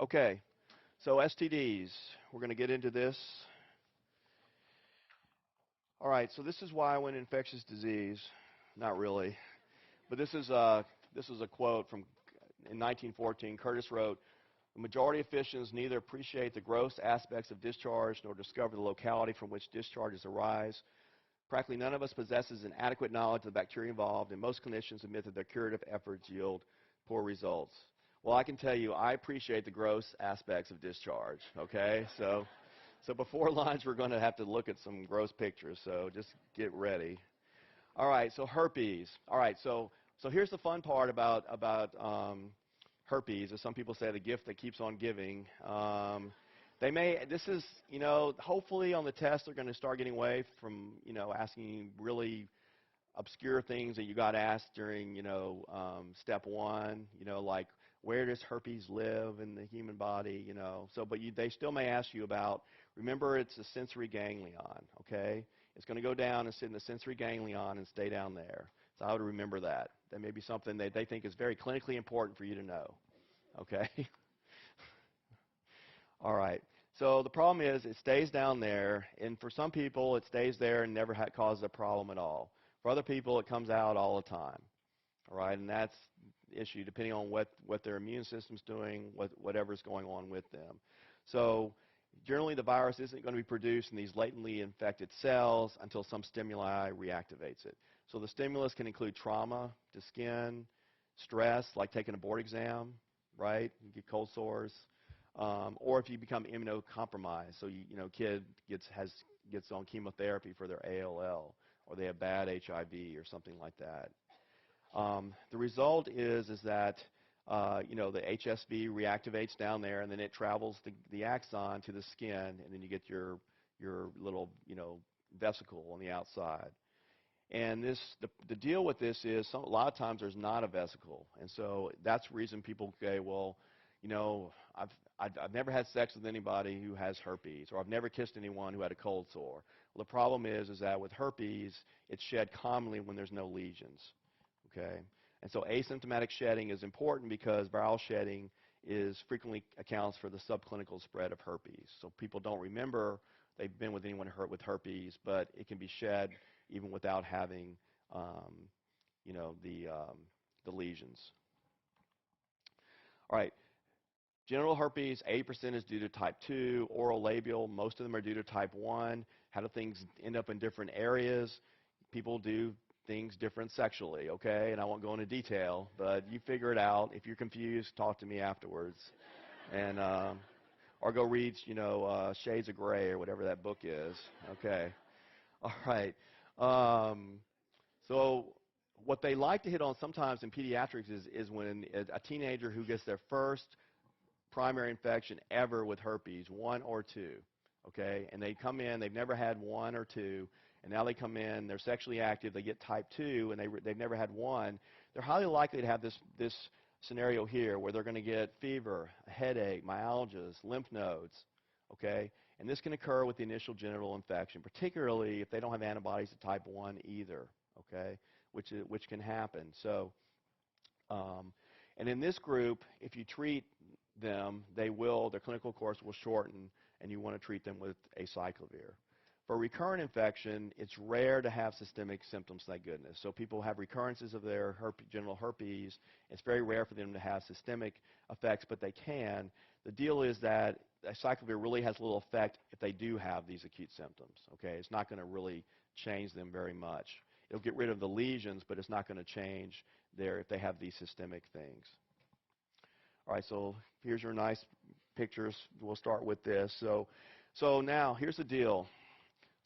Okay, so STDs, we're going to get into this. All right, so this is why I went infectious disease. Not really, but this is a quote from in 1914. Curtis wrote, "The majority of physicians neither appreciate the gross aspects of discharge nor discover the locality from which discharges arise. Practically none of us possesses an adequate knowledge of the bacteria involved, and most clinicians admit that their curative efforts yield poor results." Well, I can tell you, I appreciate the gross aspects of discharge, okay? So before lunch, we're going to have to look at some gross pictures, so just get ready. All right, so herpes. All right, so here's the fun part about herpes, as some people say, the gift that keeps on giving. This is, hopefully on the test they're going to start getting away from, asking really obscure things that you got asked during, step one, like where does herpes live in the human body, but they still may ask you about, remember it's a sensory ganglion, okay? It's going to go down and sit in the sensory ganglion and stay down there. So I would remember that. That may be something that they think is very clinically important for you to know, okay? All right. So the problem is it stays down there, and for some people it stays there and never causes a problem at all. For other people it comes out all the time, all right? And that's the issue depending on what their immune system's doing, whatever's going on with them. So generally the virus isn't going to be produced in these latently infected cells until some stimuli reactivates it. So the stimulus can include trauma to skin, stress, like taking a board exam, right? You get cold sores. Or if you become immunocompromised, so kid gets on chemotherapy for their ALL, or they have bad HIV or something like that. The result is that the HSV reactivates down there, and then it travels the axon to the skin, and then you get your little vesicle on the outside. And the deal with this is a lot of times there's not a vesicle, and so that's the reason people say, well, I've never had sex with anybody who has herpes, or I've never kissed anyone who had a cold sore. Well, the problem is that with herpes, it's shed commonly when there's no lesions, okay? And so asymptomatic shedding is important because viral shedding frequently accounts for the subclinical spread of herpes. So people don't remember they've been with anyone with herpes, but it can be shed even without having, the lesions. All right. Genital herpes, 80% is due to type 2. Oral labial, most of them are due to type 1. How do things end up in different areas? People do things different sexually, okay? And I won't go into detail, but you figure it out. If you're confused, talk to me afterwards. And, or go read, Shades of Gray or whatever that book is, okay? All right. So what they like to hit on sometimes in pediatrics is when a teenager who gets their first primary infection ever with herpes, 1 or 2, okay? And they come in, they've never had 1 or 2, and now they come in, they're sexually active, they get type 2, and they've never had 1. They're highly likely to have this scenario here where they're going to get fever, a headache, myalgias, lymph nodes, okay? And this can occur with the initial genital infection, particularly if they don't have antibodies to type 1 either, okay, which can happen. So, and in this group, if you treat them, their clinical course will shorten, and you want to treat them with acyclovir. For recurrent infection, it's rare to have systemic symptoms, thank goodness. So people have recurrences of their genital herpes. It's very rare for them to have systemic effects, but they can. The deal is that acyclovir really has little effect if they do have these acute symptoms, okay? It's not going to really change them very much. It'll get rid of the lesions, but it's not going to change if they have these systemic things. All right, so here's your nice pictures. We'll start with this. So now, here's the deal.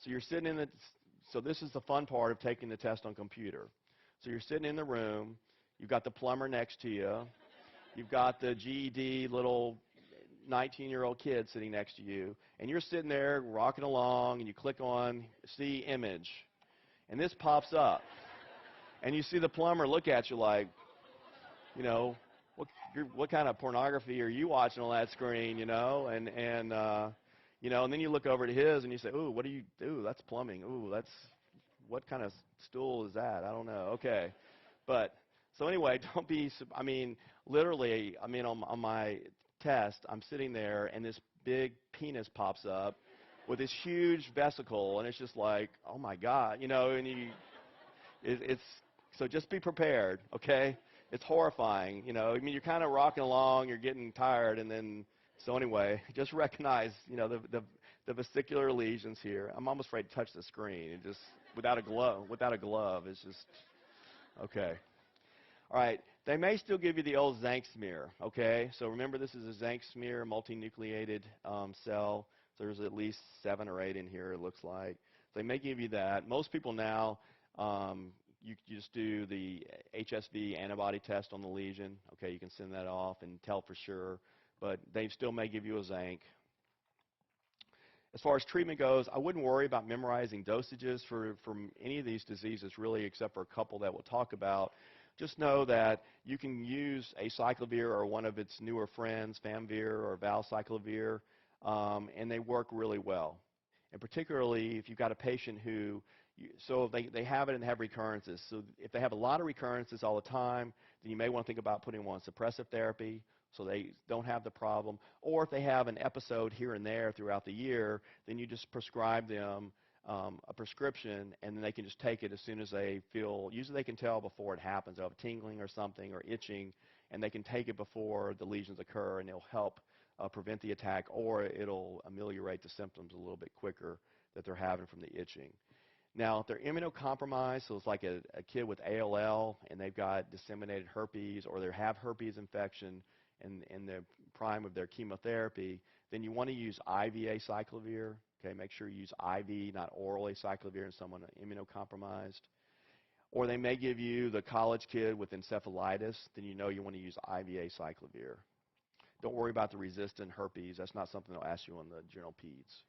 So you're sitting so this is the fun part of taking the test on computer. So you're sitting in the room. You've got the plumber next to you. You've got the GED little 19-year-old kid sitting next to you. And you're sitting there rocking along, and you click on See Image. And this pops up. And you see the plumber look at you like, what kind of pornography are you watching on that screen, And then you look over to his and you say, ooh, what do you do? That's plumbing. Ooh, what kind of stool is that? I don't know. Okay. But, so anyway, don't be, literally, on my test, I'm sitting there, and this big penis pops up with this huge vesicle, and it's just like, oh my God, you know, and it's so just be prepared, okay? It's horrifying, you know. I mean, you're kind of rocking along, you're getting tired, and then so anyway, just recognize, you know, the vesicular lesions here. I'm almost afraid to touch the screen. It just without a glove, it's just okay. All right, they may still give you the old zinc smear, okay? So remember, this is a zinc smear, multinucleated cell. So there's at least 7 or 8 in here, it looks like. So they may give you that. Most people now, you just do the HSV antibody test on the lesion. Okay, you can send that off and tell for sure. But they still may give you a zinc. As far as treatment goes, I wouldn't worry about memorizing dosages for any of these diseases, really, except for a couple that we'll talk about. Just know that you can use acyclovir or one of its newer friends, Famvir or valcyclovir, and they work really well. And particularly if you've got a patient who, so they have it and have recurrences. So if they have a lot of recurrences all the time, then you may want to think about putting them on suppressive therapy so they don't have the problem. Or if they have an episode here and there throughout the year, then you just prescribe them a prescription, and then they can just take it as soon as they feel, usually they can tell before it happens. They'll have tingling or something or itching, and they can take it before the lesions occur, and it'll help prevent the attack, or it'll ameliorate the symptoms a little bit quicker that they're having from the itching. Now, if they're immunocompromised, so it's like a kid with ALL, and they've got disseminated herpes, or they have herpes infection in the prime of their chemotherapy, then you want to use IV acyclovir. Okay, make sure you use IV, not oral acyclovir in someone immunocompromised. Or they may give you the college kid with encephalitis, then you know you want to use IV acyclovir. Don't worry about the resistant herpes. That's not something they'll ask you on the general peds.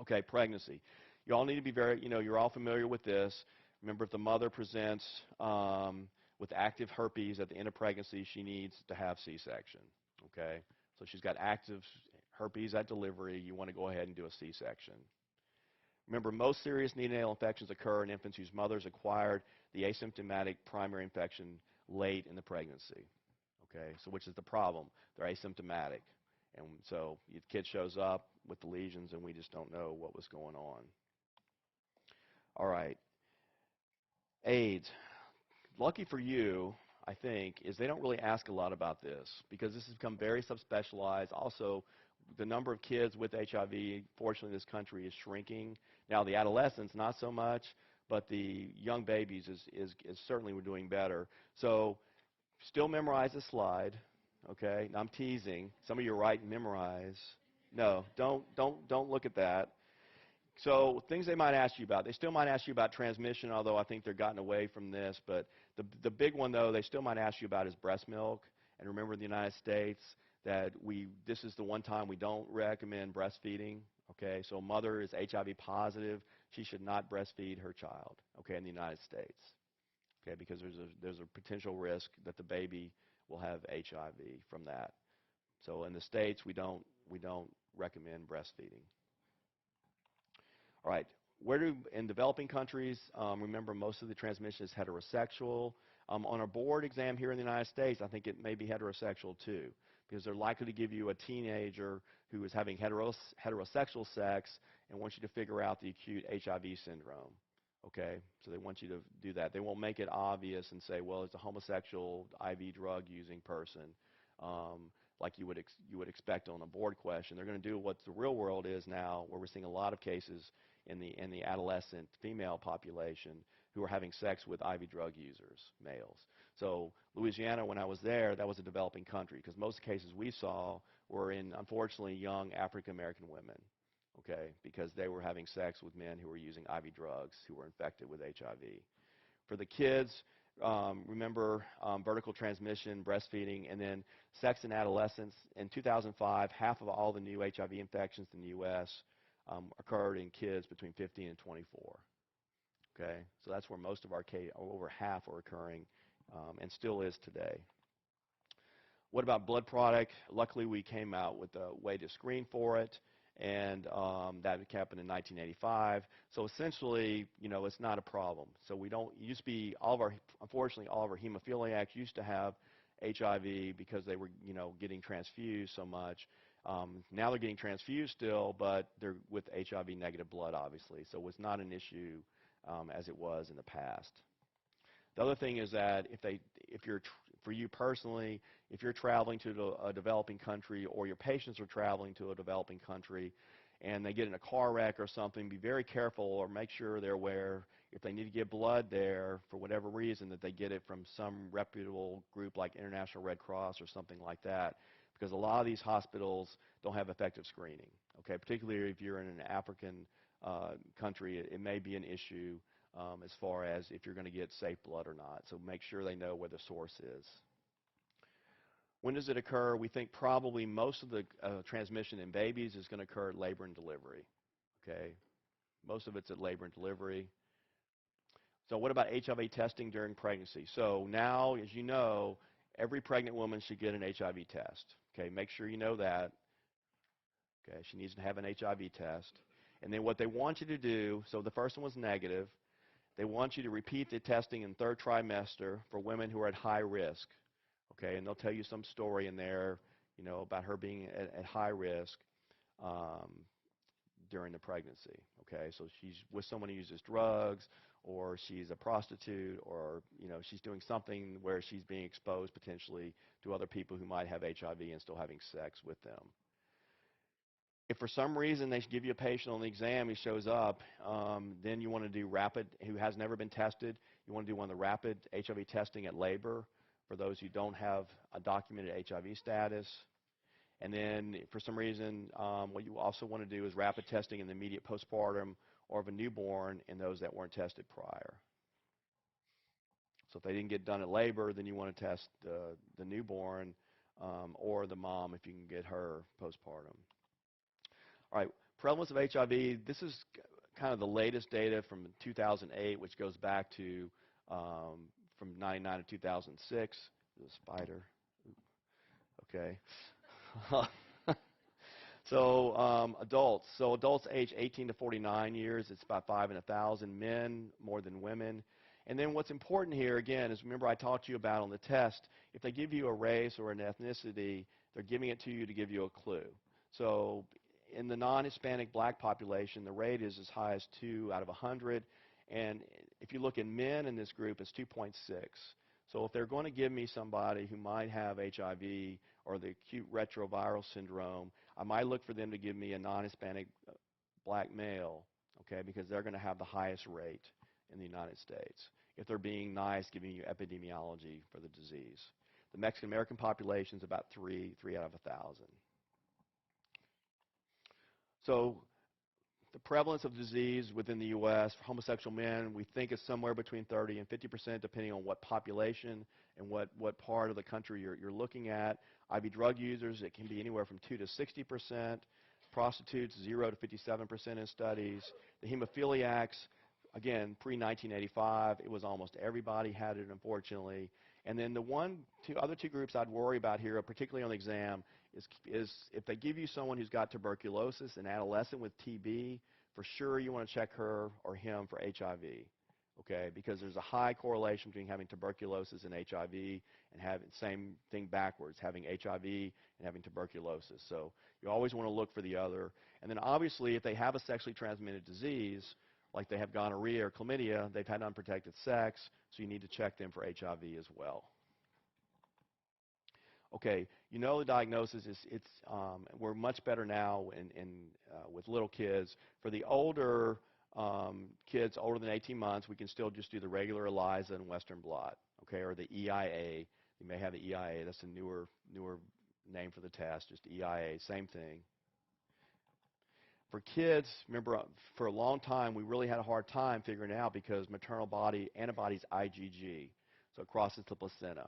Okay, pregnancy. You all need to be very, you know, you're all familiar with this. Remember, if the mother presents with active herpes at the end of pregnancy, she needs to have C-section. Okay, so she's got active herpes at delivery. You want to go ahead and do a C-section. Remember, most serious neonatal infections occur in infants whose mothers acquired the asymptomatic primary infection late in the pregnancy. Okay, so which is the problem? They're asymptomatic. And so the kid shows up with the lesions, and we just don't know what was going on. All right. AIDS. Lucky for you, I think, is they don't really ask a lot about this because this has become very subspecialized. Also, the number of kids with HIV, fortunately, in this country is shrinking. Now, the adolescents, not so much, but the young babies is certainly we're doing better. So still memorize the slide, okay? Now, I'm teasing. Some of you are writing memorize. No, don't look at that. So things they might ask you about. They still might ask you about transmission, although I think they're gotten away from this. But the big one, though, they still might ask you about is breast milk. And remember in the United States that this is the one time we don't recommend breastfeeding. Okay, so a mother is HIV positive. She should not breastfeed her child, okay, in the United States. Okay, because there's a potential risk that the baby will have HIV from that. So in the States, we don't recommend breastfeeding. All right, in developing countries, remember most of the transmission is heterosexual. On our board exam here in the United States, I think it may be heterosexual too, because they're likely to give you a teenager who is having heterosexual sex and wants you to figure out the acute HIV syndrome. Okay, so they want you to do that. They won't make it obvious and say, well, it's a homosexual IV drug using person, like you would expect on a board question. They're going to do what the real world is now, where we're seeing a lot of cases in the adolescent female population who are having sex with IV drug users, males. So Louisiana, when I was there, that was a developing country because most cases we saw were in, unfortunately, young African-American women, okay, because they were having sex with men who were using IV drugs who were infected with HIV. For the kids, remember vertical transmission, breastfeeding, and then sex in adolescence. In 2005, half of all the new HIV infections in the U.S. Occurred in kids between 15 and 24. Okay, so that's where most of our cases, over half, are occurring, and still is today. What about blood product? Luckily, we came out with a way to screen for it, and that happened in 1985. So essentially, you know, it's not a problem. So we don't. It used to be unfortunately, all of our hemophiliacs used to have HIV because they were, getting transfused so much. Now they're getting transfused still, but they're with HIV negative blood, obviously. So it's not an issue as it was in the past. The other thing is that for you personally, if you're traveling to a developing country or your patients are traveling to a developing country and they get in a car wreck or something, be very careful or make sure they're aware if they need to give blood there for whatever reason that they get it from some reputable group like International Red Cross or something like that, because a lot of these hospitals don't have effective screening. Okay, particularly if you're in an African country, it may be an issue as far as if you're going to get safe blood or not. So make sure they know where the source is. When does it occur? We think probably most of the transmission in babies is going to occur at labor and delivery. Okay, most of it's at labor and delivery. So what about HIV testing during pregnancy? So now, as you know, every pregnant woman should get an HIV test. Okay, make sure you know that. Okay, she needs to have an HIV test. And then what they want you to do, so the first one was negative. They want you to repeat the testing in third trimester for women who are at high risk. Okay, and they'll tell you some story in there, about her being at high risk during the pregnancy. Okay, so she's with someone who uses drugs, or she's a prostitute, or she's doing something where she's being exposed potentially to other people who might have HIV and still having sex with them. If for some reason they give you a patient on the exam, he shows up, then you want to do rapid, who has never been tested, you want to do one of the rapid HIV testing at labor for those who don't have a documented HIV status. And then for some reason, what you also want to do is rapid testing in the immediate postpartum or of a newborn in those that weren't tested prior. So if they didn't get done at labor, then you want to test the newborn or the mom if you can get her postpartum. All right, prevalence of HIV, this is kind of the latest data from 2008, which goes back to from 99 to 2006. There's a spider. Okay. So adults. So adults age 18 to 49 years, it's about 5 in 1,000. Men, more than women. And then what's important here, again, is remember I talked to you about on the test, if they give you a race or an ethnicity, they're giving it to you to give you a clue. So in the non-Hispanic black population, the rate is as high as 2 out of 100. And if you look at men in this group, it's 2.6. So if they're going to give me somebody who might have HIV or the acute retroviral syndrome, I might look for them to give me a non-Hispanic black male, okay, because they're going to have the highest rate in the United States. If they're being nice, giving you epidemiology for the disease. The Mexican-American population is about 3 out of 1,000. So the prevalence of disease within the U.S. for homosexual men, we think is somewhere between 30 and 50%, depending on what population and what part of the country you're looking at. IV drug users, it can be anywhere from 2 to 60%. Prostitutes, 0 to 57% in studies. The hemophiliacs, again, pre-1985, it was almost everybody had it, unfortunately. And then the other two groups I'd worry about here, particularly on the exam, is if they give you someone who's got tuberculosis, an adolescent with TB, for sure you want to check her or him for HIV, okay? Because there's a high correlation between having tuberculosis and HIV and having same thing backwards, having HIV and having tuberculosis. So you always want to look for the other. And then obviously if they have a sexually transmitted disease, like they have gonorrhea or chlamydia, they've had unprotected sex, so you need to check them for HIV as well. Okay, the diagnosis is we're much better now with little kids. For the older kids older than 18 months, we can still just do the regular ELISA and Western blot, okay, or the EIA. You may have the EIA. That's a newer name for the test, just EIA, same thing. For kids, remember, for a long time, we really had a hard time figuring it out because maternal body antibodies IgG, so it crosses the placenta.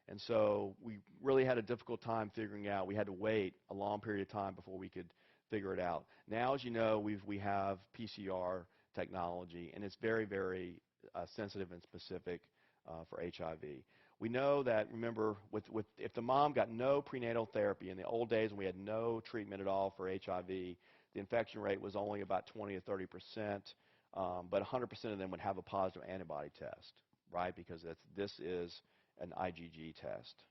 And so we really had a difficult time figuring out. We had to wait a long period of time before we could figure it out. Now, as you know, we have PCR technology, and it's very, very sensitive and specific for HIV. We know that, remember, if the mom got no prenatal therapy in the old days when we had no treatment at all for HIV, the infection rate was only about 20 to 30%, but 100% of them would have a positive antibody test, right, because this is an IgG test.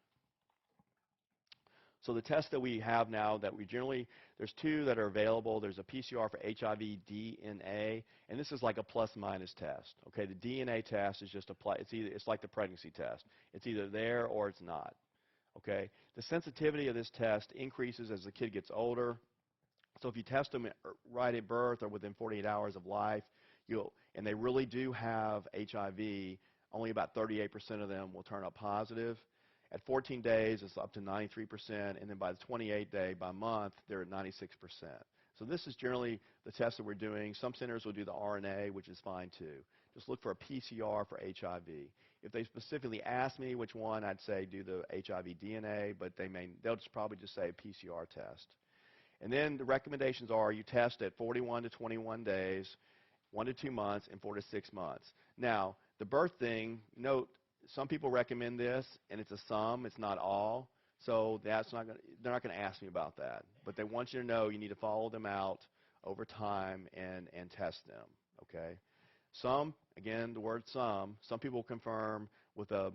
So the tests that we have now that we generally, there's two that are available. There's a PCR for HIV DNA, and this is like a plus-minus test. Okay, the DNA test is just it's like the pregnancy test. It's either there or it's not. Okay, the sensitivity of this test increases as the kid gets older. So if you test them right at birth or within 48 hours of life, and they really do have HIV, only about 38% of them will turn up positive. At 14 days, it's up to 93%, and then by the 28th day, by month, they're at 96%. So this is generally the test that we're doing. Some centers will do the RNA, which is fine too. Just look for a PCR for HIV. If they specifically ask me which one, I'd say do the HIV DNA, but they'll probably just say a PCR test. And then the recommendations are you test at 41 to 21 days, 1 to 2 months, and 4 to 6 months. Now, the birth thing, note, some people recommend this, and it's a sum, it's not all. So they're not going to ask me about that. But they want you to know you need to follow them out over time and test them, okay? Some, again, the word some people confirm with go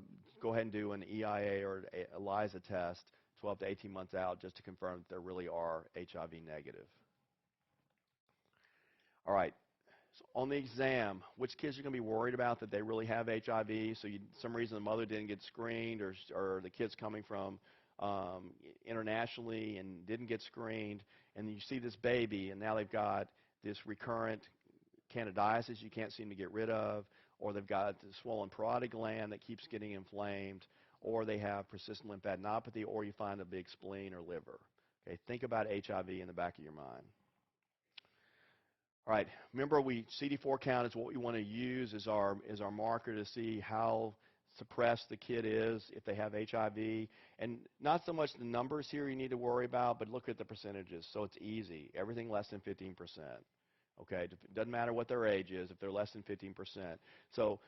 ahead and do an EIA or ELISA test 12 to 18 months out just to confirm that they really are HIV negative. All right. So on the exam, which kids are going to be worried about that they really have HIV? So some reason the mother didn't get screened, or the kid's coming from internationally and didn't get screened, and you see this baby, and now they've got this recurrent candidiasis you can't seem to get rid of, or they've got the swollen parotid gland that keeps getting inflamed, or they have persistent lymphadenopathy, or you find a big spleen or liver. Okay, think about HIV in the back of your mind. All right, remember CD4 count is what we want to use as our marker to see how suppressed the kid is if they have HIV. And not so much the numbers here you need to worry about, but look at the percentages. So it's easy. Everything less than 15%. Okay, it doesn't matter what their age is if they're less than 15%. So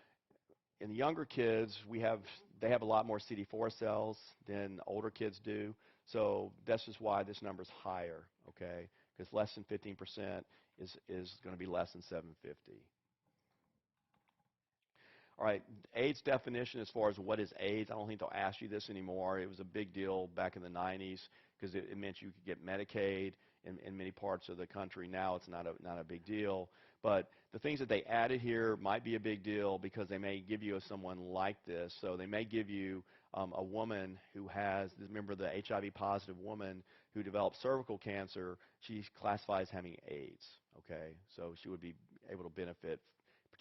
in the younger kids, they have a lot more CD4 cells than older kids do. So that's just why this number is higher, okay? Because less than 15% is going to be less than 750. All right, AIDS definition as far as what is AIDS, I don't think they'll ask you this anymore. It was a big deal back in the 90s because it meant you could get Medicaid in many parts of the country. Now it's not a big deal. But the things that they added here might be a big deal because they may give you someone like this. So they may give you a woman who has, remember the HIV positive woman who developed cervical cancer, she's classified as having AIDS, okay? So she would be able to benefit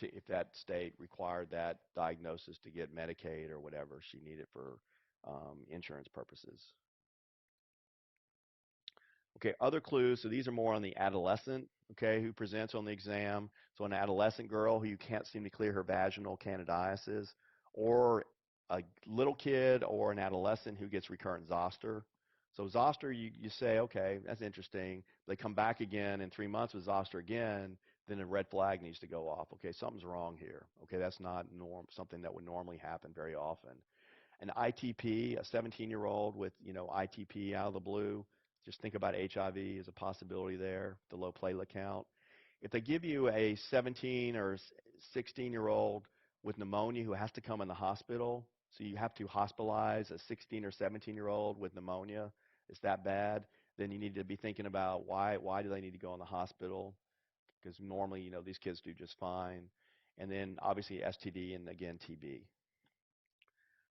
if that state required that diagnosis to get Medicaid or whatever she needed for insurance purposes. Okay, other clues, so these are more on the adolescent, okay, who presents on the exam. So an adolescent girl who you can't seem to clear her vaginal candidiasis, or a little kid or an adolescent who gets recurrent zoster. So zoster, you say, okay, that's interesting. They come back again in 3 months with zoster again, then a red flag needs to go off. Okay, something's wrong here. Okay, that's not something that would normally happen very often. An ITP, a 17-year-old with, ITP out of the blue, just think about HIV as a possibility there, the low platelet count. If they give you a 17 or 16-year-old with pneumonia who has to come in the hospital, so you have to hospitalize a 16 or 17-year-old with pneumonia, it's that bad, then you need to be thinking about why do they need to go in the hospital? Because normally, these kids do just fine. And then obviously STD and again TB.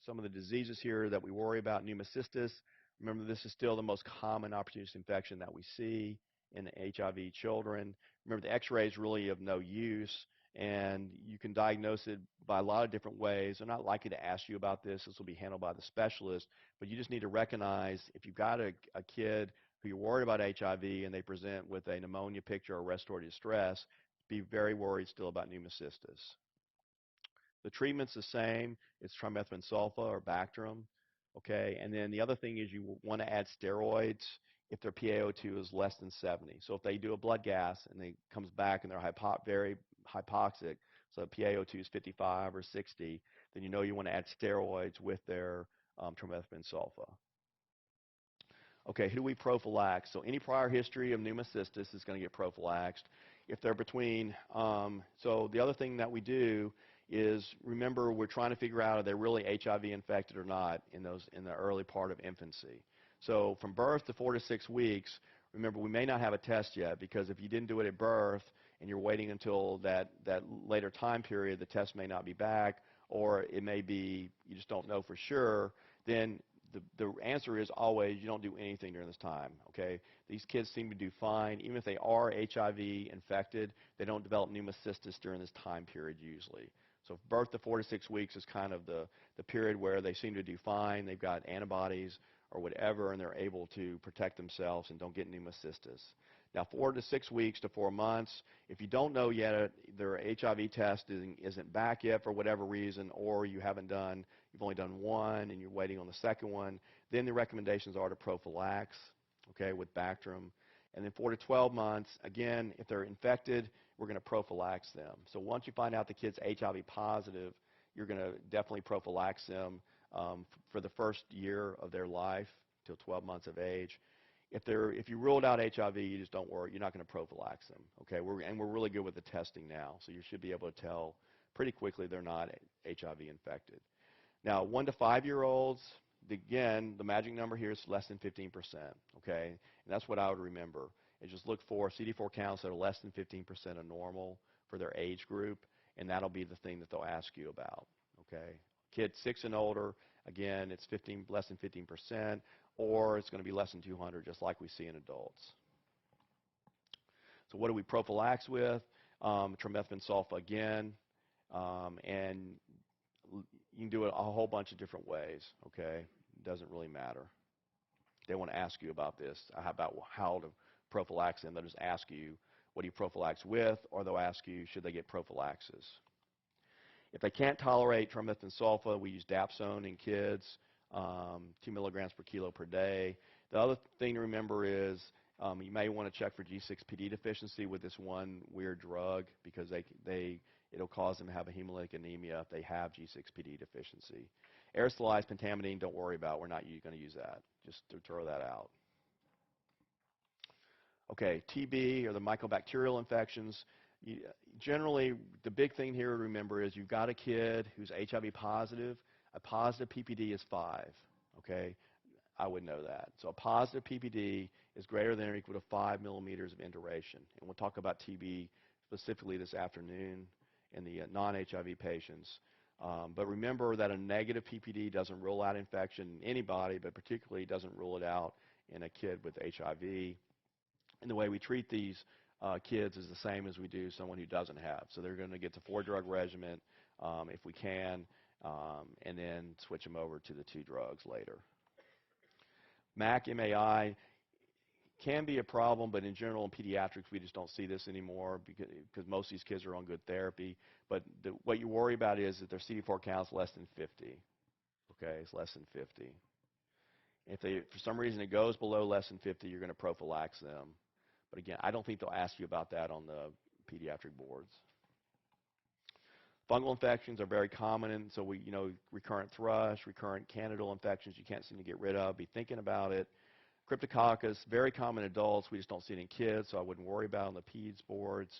Some of the diseases here that we worry about, pneumocystis. Remember, this is still the most common opportunistic infection that we see in HIV children. Remember, the x-ray is really of no use, and you can diagnose it by a lot of different ways. They're not likely to ask you about this. This will be handled by the specialist, but you just need to recognize if you've got a kid who you're worried about HIV and they present with a pneumonia picture or respiratory distress, be very worried still about pneumocystis. The treatment's the same. It's trimethoprim sulfa or Bactrim. Okay, and then the other thing is you want to add steroids if their PaO2 is less than 70. So if they do a blood gas and it comes back and they're very hypoxic, so PaO2 is 55 or 60, then you want to add steroids with their trimethoprim sulfa. Okay, who do we prophylax? So any prior history of pneumocystis is going to get prophylaxed. If they're between, so the other thing that we do is, remember, we're trying to figure out are they really HIV infected or not in the early part of infancy. So from birth to 4 to 6 weeks, remember, we may not have a test yet, because if you didn't do it at birth and you're waiting until that later time period, the test may not be back, or it may be you just don't know for sure. Then the answer is always you don't do anything during this time, okay? These kids seem to do fine. Even if they are HIV infected, they don't develop pneumocystis during this time period usually. So birth to 4 to 6 weeks is kind of the period where they seem to do fine. They've got antibodies or whatever, and they're able to protect themselves and don't get pneumocystis. Now, 4 to 6 weeks to 4 months, if you don't know yet, their HIV test isn't back yet for whatever reason, or you've only done one and you're waiting on the second one, then the recommendations are to prophylax, okay, with Bactrim. And then 4 to 12 months, again, if they're infected, we're going to prophylax them. So once you find out the kid's HIV positive, you're going to definitely prophylax them for the first year of their life till 12 months of age. If you ruled out HIV, you just don't worry. You're not going to prophylax them, okay? We're really good with the testing now, so you should be able to tell pretty quickly they're not HIV infected. Now, 1 to 5-year-olds, again, the magic number here is less than 15%, okay? And that's what I would remember. And just look for CD4 counts that are less than 15% of normal for their age group, and that'll be the thing that they'll ask you about, okay? Kids 6 and older, again, it's less than 15%, or it's going to be less than 200, just like we see in adults. So what do we prophylax with? Trimethoprim sulfa again, and you can do it a whole bunch of different ways, okay? It doesn't really matter. They want to ask you about this, about how to prophylax them. They'll just ask you, what do you prophylax with, or they'll ask you, should they get prophylaxis? If they can't tolerate trimethoprim sulfa, we use Dapsone in kids, 2 milligrams per kilo per day. The other thing to remember is you may want to check for G6PD deficiency with this one weird drug, because it'll cause them to have a hemolytic anemia if they have G6PD deficiency. Aerosolized pentamidine, don't worry about. We're not going to use that. Just to throw that out. Okay, TB, or the mycobacterial infections. Generally, the big thing here to remember is you've got a kid who's HIV positive. A positive PPD is 5, okay? I would know that. So a positive PPD is greater than or equal to 5 millimeters of induration. And we'll talk about TB specifically this afternoon in the non-HIV patients. But remember that a negative PPD doesn't rule out infection in anybody, but particularly doesn't rule it out in a kid with HIV. And the way we treat these kids is the same as we do someone who doesn't have. So they're going to get the 4-drug regimen if we can, and then switch them over to the 2 drugs later. MAC, MAI can be a problem, but in general in pediatrics we just don't see this anymore because most of these kids are on good therapy. But what you worry about is that their CD4 count's less than 50. Okay, it's less than 50. If for some reason it goes below less than 50, you're going to prophylax them. But again, I don't think they'll ask you about that on the pediatric boards. Fungal infections are very common, and so recurrent thrush, recurrent candidal infections you can't seem to get rid of. Be thinking about it. Cryptococcus, very common in adults. We just don't see it in kids, so I wouldn't worry about it on the peds boards.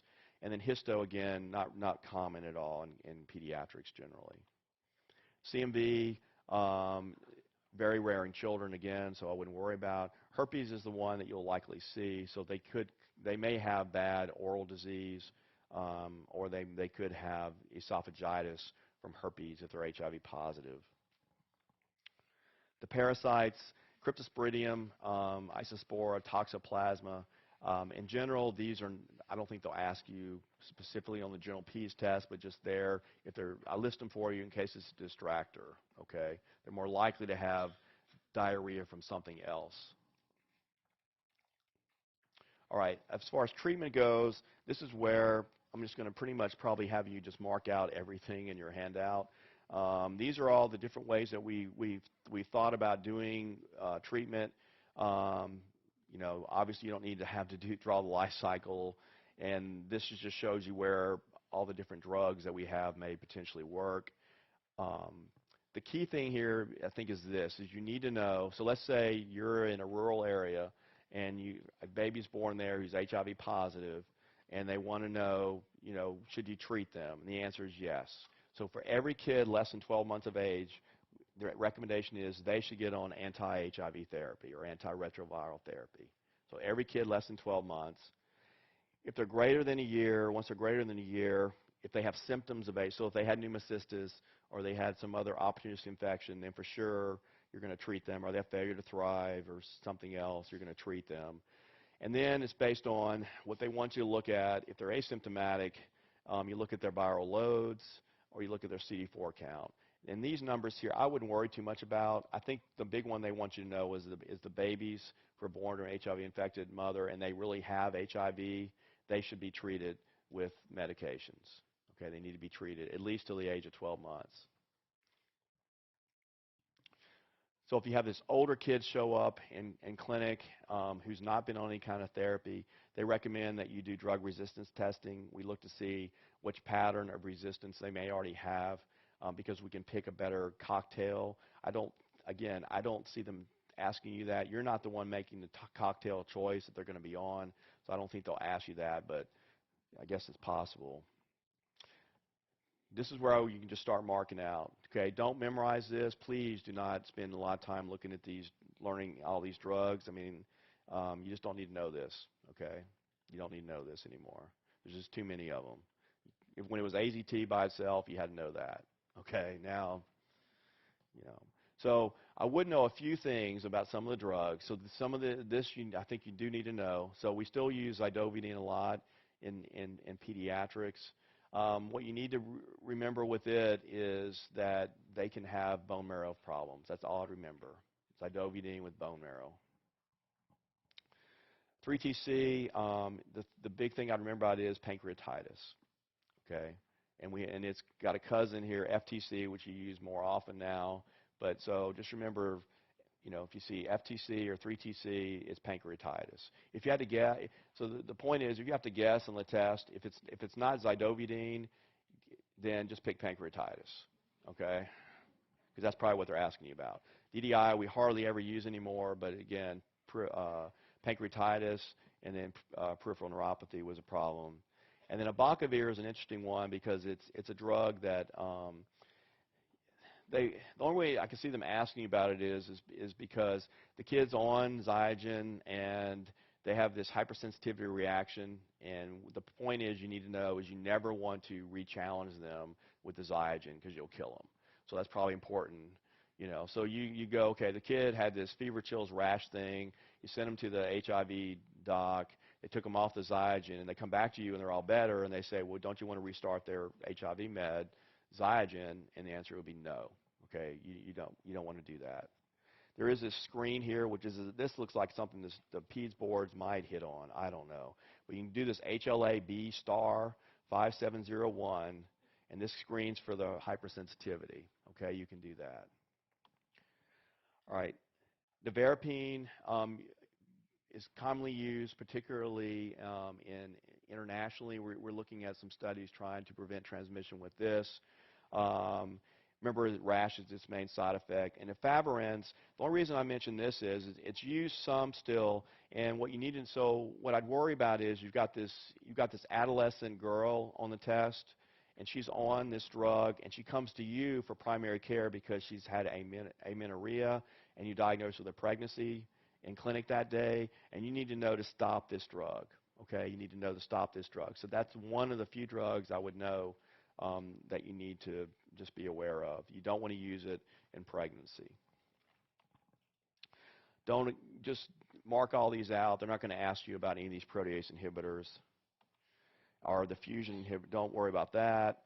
And then histo, again, not common at all in pediatrics generally. CMV, very rare in children again, so I wouldn't worry about. Herpes is the one that you'll likely see, so they may have bad oral disease, or they could have esophagitis from herpes if they're HIV positive. The parasites, Cryptosporidium, Isospora, Toxoplasma. In general, I don't think they'll ask you specifically on the general peds test, but just there, I list them for you in case it's a distractor, okay? They're more likely to have diarrhea from something else. All right, as far as treatment goes, this is where I'm just going to pretty much probably have you just mark out everything in your handout. These are all the different ways that we've thought about doing treatment. Obviously you don't need to draw the life cycle, and this just shows you where all the different drugs that we have may potentially work. The key thing here, I think, is you need to know. So let's say you're in a rural area and a baby's born there who's HIV positive, and they want to know, should you treat them? And the answer is yes. So for every kid less than 12 months of age, the recommendation is they should get on anti-HIV therapy or antiretroviral therapy. So every kid less than 12 months. If they're greater than a year, once they're greater than a year, if they have symptoms of AIDS, so if they had pneumocystis or they had some other opportunistic infection, then for sure you're going to treat them, or they have failure to thrive or something else, you're going to treat them. And then it's based on what they want you to look at. If they're asymptomatic, you look at their viral loads or you look at their CD4 count. And these numbers here, I wouldn't worry too much about. I think the big one they want you to know is the babies who are born to an HIV-infected mother and they really have HIV, they should be treated with medications. Okay, they need to be treated at least till the age of 12 months. So if you have this older kid show up in clinic who's not been on any kind of therapy, they recommend that you do drug resistance testing. We look to see which pattern of resistance they may already have because we can pick a better cocktail. I don't see them asking you that. You're not the one making the cocktail choice that they're going to be on, so I don't think they'll ask you that, but I guess it's possible. This is where you can just start marking out. Okay, don't memorize this. Please do not spend a lot of time looking at these, learning all these drugs. I mean, you just don't need to know this. Okay, you don't need to know this anymore. There's just too many of them. When it was AZT by itself, you had to know that. Okay, now, you know. So I would know a few things about some of the drugs. So some of I think you do need to know. So we still use zidovudine a lot in pediatrics. What you need to remember with it is that they can have bone marrow problems. That's all I'd remember. Zidovudine with bone marrow. 3TC, the big thing I'd remember about it is pancreatitis. Okay, and it's got a cousin here, FTC, which you use more often now. But so just remember, you know, if you see FTC or 3TC, it's pancreatitis. If you had to guess, so the point is, if you have to guess on the test, if it's not zidovudine, then just pick pancreatitis, okay? Because that's probably what they're asking you about. DDI we hardly ever use anymore, but again, pancreatitis and then peripheral neuropathy was a problem. And then abacavir is an interesting one because it's a drug that the only way I can see them asking about it is because the kid's on Zygen and they have this hypersensitivity reaction, and the point is you need to know is you never want to re-challenge them with the Zygen because you'll kill them. So that's probably important, you know. So you go, okay, the kid had this fever, chills, rash thing. You send them to the HIV doc. They took them off the Zygen, and they come back to you and they're all better, and they say, well, don't you want to restart their HIV med? Zygen, and the answer would be no. Okay, you don't want to do that. There is this screen here, which is this looks like something the PEDS boards might hit on. I don't know, but you can do this HLA-B star 5701, and this screens for the hypersensitivity. Okay, you can do that. All right, nevirapine is commonly used, particularly internationally. We're looking at some studies trying to prevent transmission with this. Remember, rash is its main side effect. And efavirenz, the only reason I mention this is it's used some still. And what you need to, so what I'd worry about is you've got this adolescent girl on the test, and she's on this drug, and she comes to you for primary care because she's had amenorrhea, and you diagnose her with a pregnancy in clinic that day, and you need to know to stop this drug. Okay, you need to know to stop this drug. So that's one of the few drugs I would know that you need to just be aware of. You don't want to use it in pregnancy. Don't just mark all these out. They're not going to ask you about any of these protease inhibitors or the fusion inhibitor. Don't worry about that.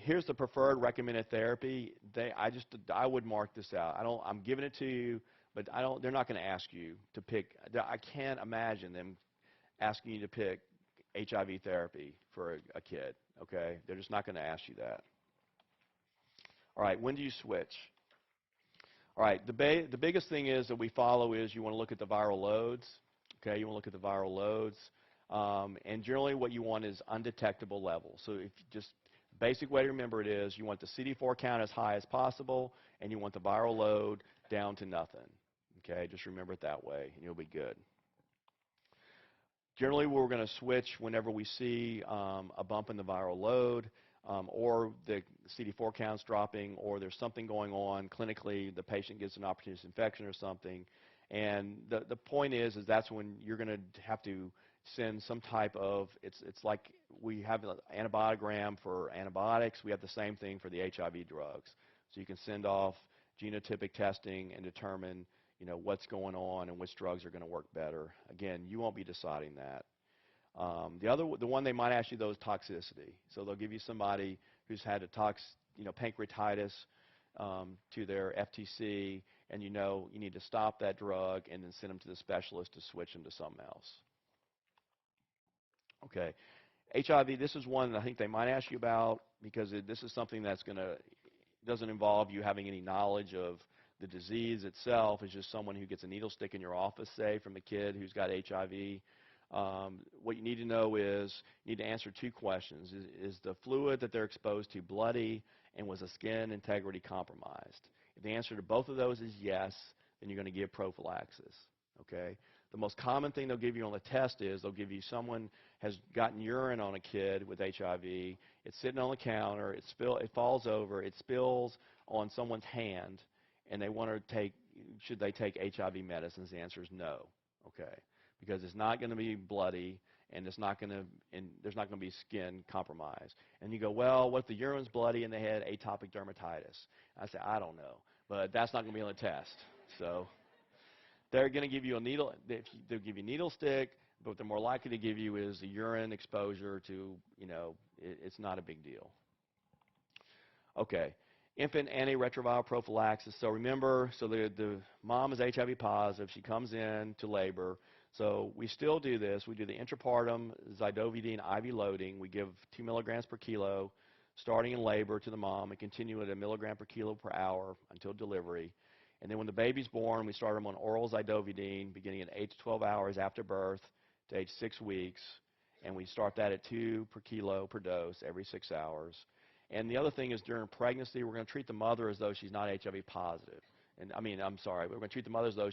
Here's the preferred recommended therapy. I would mark this out. I'm giving it to you, but they're not going to ask you to pick. I can't imagine them asking you to pick HIV therapy for a kid. Okay, they're just not going to ask you that. All right, when do you switch? All right, the biggest thing is that we follow is you want to look at the viral loads. Okay, you want to look at the viral loads, and generally what you want is undetectable levels. So if just basic way to remember it is you want the CD4 count as high as possible, and you want the viral load down to nothing. Okay, just remember it that way, and you'll be good. Generally, we're going to switch whenever we see a bump in the viral load. or the CD4 count's dropping, or there's something going on clinically, the patient gets an opportunistic infection or something. And the point is that's when you're going to have to send some type of, it's like we have an antibiogram for antibiotics. We have the same thing for the HIV drugs. So you can send off genotypic testing and determine, what's going on and which drugs are going to work better. Again, you won't be deciding that. The one they might ask you though is toxicity. So they'll give you somebody who's had a pancreatitis to their FTC, and you need to stop that drug and then send them to the specialist to switch them to something else. Okay, HIV. This is one that I think they might ask you about because this is something that's doesn't involve you having any knowledge of the disease itself. It's just someone who gets a needle stick in your office, say, from a kid who's got HIV. What you need to know is you need to answer two questions. Is the fluid that they're exposed to bloody, and was the skin integrity compromised? If the answer to both of those is yes, then you're going to give prophylaxis. Okay? The most common thing they'll give you on the test is they'll give you someone has gotten urine on a kid with HIV. It's sitting on the counter. It falls over. It spills on someone's hand, and they want to should they take HIV medicines? The answer is no. Okay? Because it's not going to be bloody, and there's not going to be skin compromise. And you go, well, what if the urine's bloody and they had atopic dermatitis? I say, I don't know, but that's not going to be on the test. So they're going to give you a needle. They'll give you a needle stick, but what they're more likely to give you is a urine exposure to, it's not a big deal. Okay. Infant antiretroviral prophylaxis. So remember, the mom is HIV positive. She comes in to labor. So we still do this. We do the intrapartum zidovudine IV loading. We give 2 milligrams per kilo starting in labor to the mom and continue at 1 milligram per kilo per hour until delivery. And then when the baby's born, we start them on oral zidovudine beginning at 8 to 12 hours after birth to age 6 weeks. And we start that at 2 per kilo per dose every 6 hours. And the other thing is during pregnancy, we're going to treat the mother as though she's not HIV positive. And we're going to treat the mother as though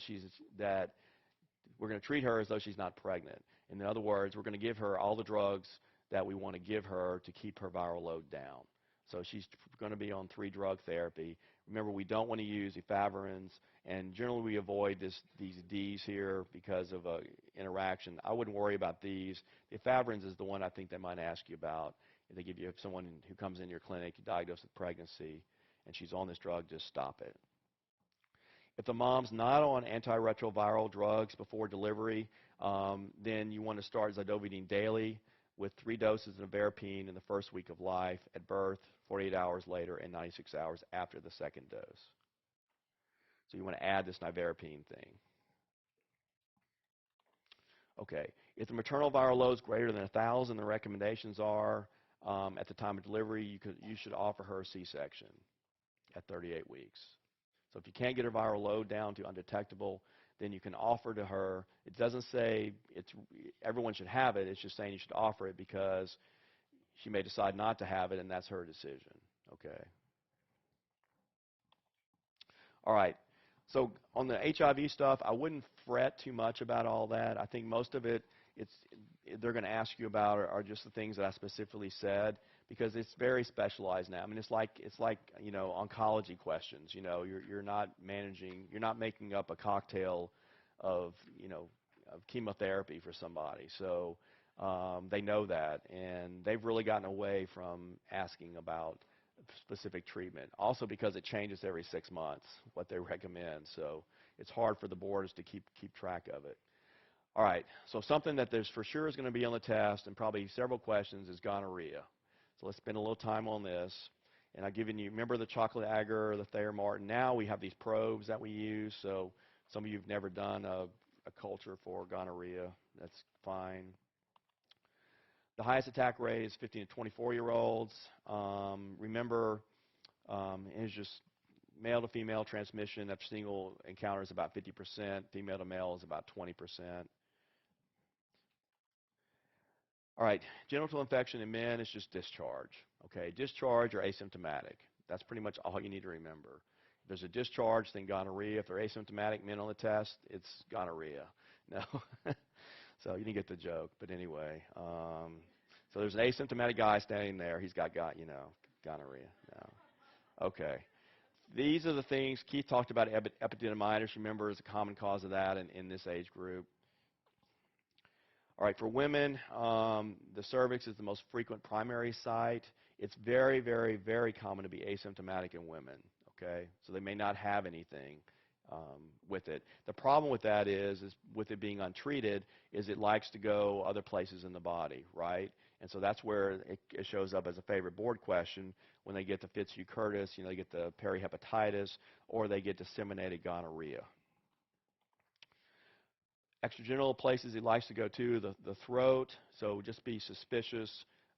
we're going to treat her as though she's not pregnant. In other words, we're going to give her all the drugs that we want to give her to keep her viral load down. So she's going to be on 3-drug therapy. Remember, we don't want to use efavirenz, and generally we avoid these Ds here because of interaction. I wouldn't worry about these. The efavirenz is the one I think they might ask you about. If they give you someone who comes in your clinic, you diagnose with pregnancy, and she's on this drug, just stop it. If the mom's not on antiretroviral drugs before delivery, then you want to start zidovudine daily with 3 doses of nevirapine in the first week of life, at birth, 48 hours later, and 96 hours after the second dose. So you want to add this nevirapine thing. Okay, if the maternal viral load is greater than 1,000, the recommendations are at the time of delivery, you should offer her a C-section at 38 weeks. So if you can't get her viral load down to undetectable, then you can offer to her. It doesn't say everyone should have it. It's just saying you should offer it because she may decide not to have it, and that's her decision. Okay. All right. So on the HIV stuff, I wouldn't fret too much about all that. I think most of it, they're going to ask you about are just the things that I specifically said, because it's very specialized now. I mean, it's like oncology questions. You're not making up a cocktail of chemotherapy for somebody. So they know that, and they've really gotten away from asking about specific treatment. Also because it changes every 6 months what they recommend, so it's hard for the boards to keep track of it. All right, so something that there's for sure is going to be on the test, and probably several questions, is gonorrhea. So let's spend a little time on this. And I've given you, remember the chocolate agar, the Thayer Martin? Now we have these probes that we use. So some of you have never done a culture for gonorrhea. That's fine. The highest attack rate is 15 to 24-year-olds. Remember, it's just male to female transmission after single encounter is about 50%. Female to male is about 20%. All right, genital infection in men is just discharge. Okay, discharge or asymptomatic. That's pretty much all you need to remember. If there's a discharge, then gonorrhea. If they're asymptomatic men on the test, it's gonorrhea. No. So you didn't get the joke, but anyway. So there's an asymptomatic guy standing there. He's got gonorrhea. No. Okay. These are the things Keith talked about. Epididymitis, remember, is a common cause of that in this age group. All right, for women, the cervix is the most frequent primary site. It's very, very, very common to be asymptomatic in women, okay? So they may not have anything with it. The problem with that is with it being untreated, is it likes to go other places in the body, right? And so that's where it shows up as a favorite board question when they get the Fitzhugh-Curtis, they get the perihepatitis, or they get disseminated gonorrhea. Extragenital places he likes to go to, the throat, so just be suspicious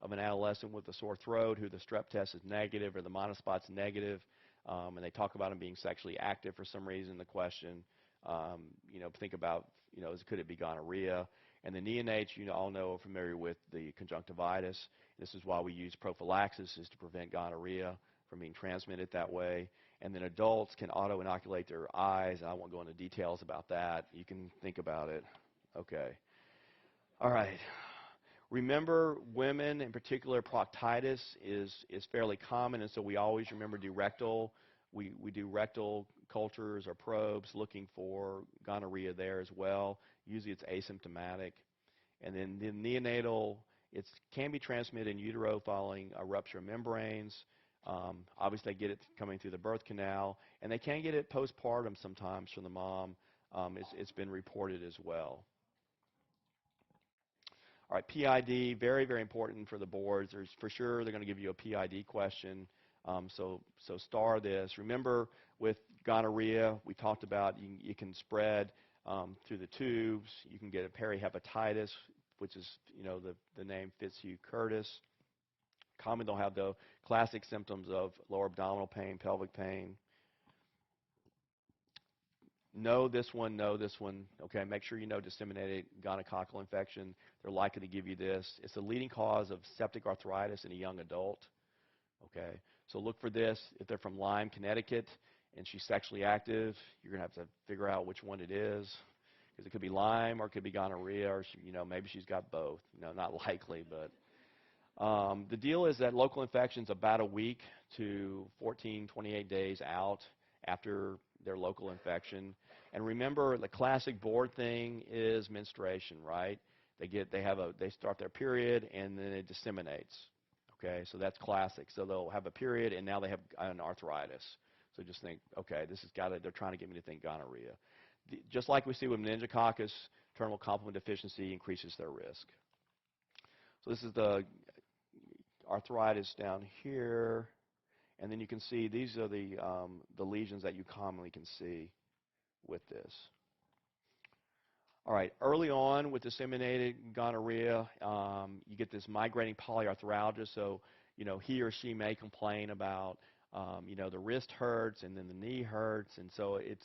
of an adolescent with a sore throat who the strep test is negative or the monospot's negative, and they talk about him being sexually active for some reason in the question. Think about, could it be gonorrhea? And the neonates, you all know, are familiar with the conjunctivitis. This is why we use prophylaxis, is to prevent gonorrhea from being transmitted that way. And then adults can auto-inoculate their eyes. I won't go into details about that. You can think about it. Okay. All right. Remember, women, in particular, proctitis is fairly common, and so we always remember do rectal. We do rectal cultures or probes looking for gonorrhea there as well. Usually it's asymptomatic. And then the neonatal, it can be transmitted in utero following a rupture of membranes. Obviously, they get it coming through the birth canal, and they can get it postpartum sometimes from the mom. It's been reported as well. All right, PID, very, very important for the boards. For sure, they're going to give you a PID question, so star this. Remember, with gonorrhea, we talked about you can spread through the tubes. You can get a perihepatitis, which is, the name Fitzhugh-Curtis. Common, they'll have the classic symptoms of lower abdominal pain, pelvic pain. Know this one, okay? Make sure you know disseminated gonococcal infection. They're likely to give you this. It's the leading cause of septic arthritis in a young adult, okay? So look for this. If they're from Lyme, Connecticut, and she's sexually active, you're going to have to figure out which one it is, because it could be Lyme or it could be gonorrhea, or maybe she's got both. Not likely, but the deal is that local infection's about a week to 14, 28 days out after their local infection. And remember, the classic board thing is menstruation, right? They start their period and then it disseminates. Okay, so that's classic. So they'll have a period and now they have an arthritis. So just think, okay, they're trying to get me to think gonorrhea. Just like we see with meningococcus, terminal complement deficiency increases their risk. So this is the arthritis down here, and then you can see these are the lesions that you commonly can see with this. All right, early on with disseminated gonorrhea, you get this migrating polyarthralgia. So, he or she may complain about, the wrist hurts and then the knee hurts, and so it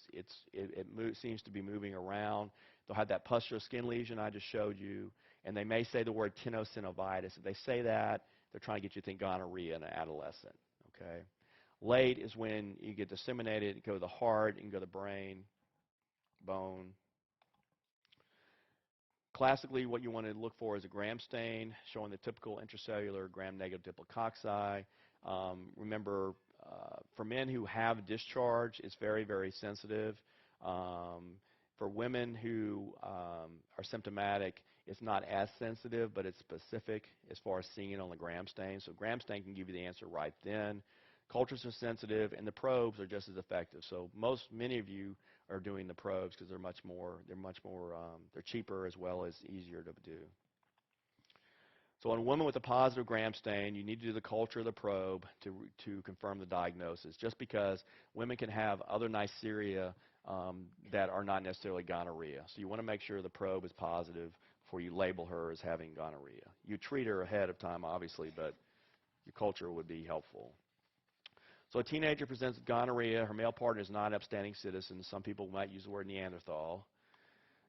seems to be moving around. They'll have that pustular skin lesion I just showed you, and they may say the word tenosynovitis. If they say that, they're trying to get you to think gonorrhea in an adolescent, okay? Late is when you get disseminated, you go to the heart, you can go to the brain, bone. Classically, what you want to look for is a gram stain showing the typical intracellular gram-negative diplococci. Remember, for men who have discharge, it's very, very sensitive. For women who are symptomatic, it's not as sensitive, but it's specific as far as seeing it on the gram stain. So gram stain can give you the answer right then. Cultures are sensitive, and the probes are just as effective. So many of you are doing the probes because they're cheaper as well as easier to do. So on a woman with a positive gram stain, you need to do the culture of the probe to confirm the diagnosis, just because women can have other Neisseria that are not necessarily gonorrhea. So you want to make sure the probe is positive before you label her as having gonorrhea. You treat her ahead of time, obviously, but your culture would be helpful. So a teenager presents with gonorrhea. Her male partner is not an upstanding citizen. Some people might use the word Neanderthal.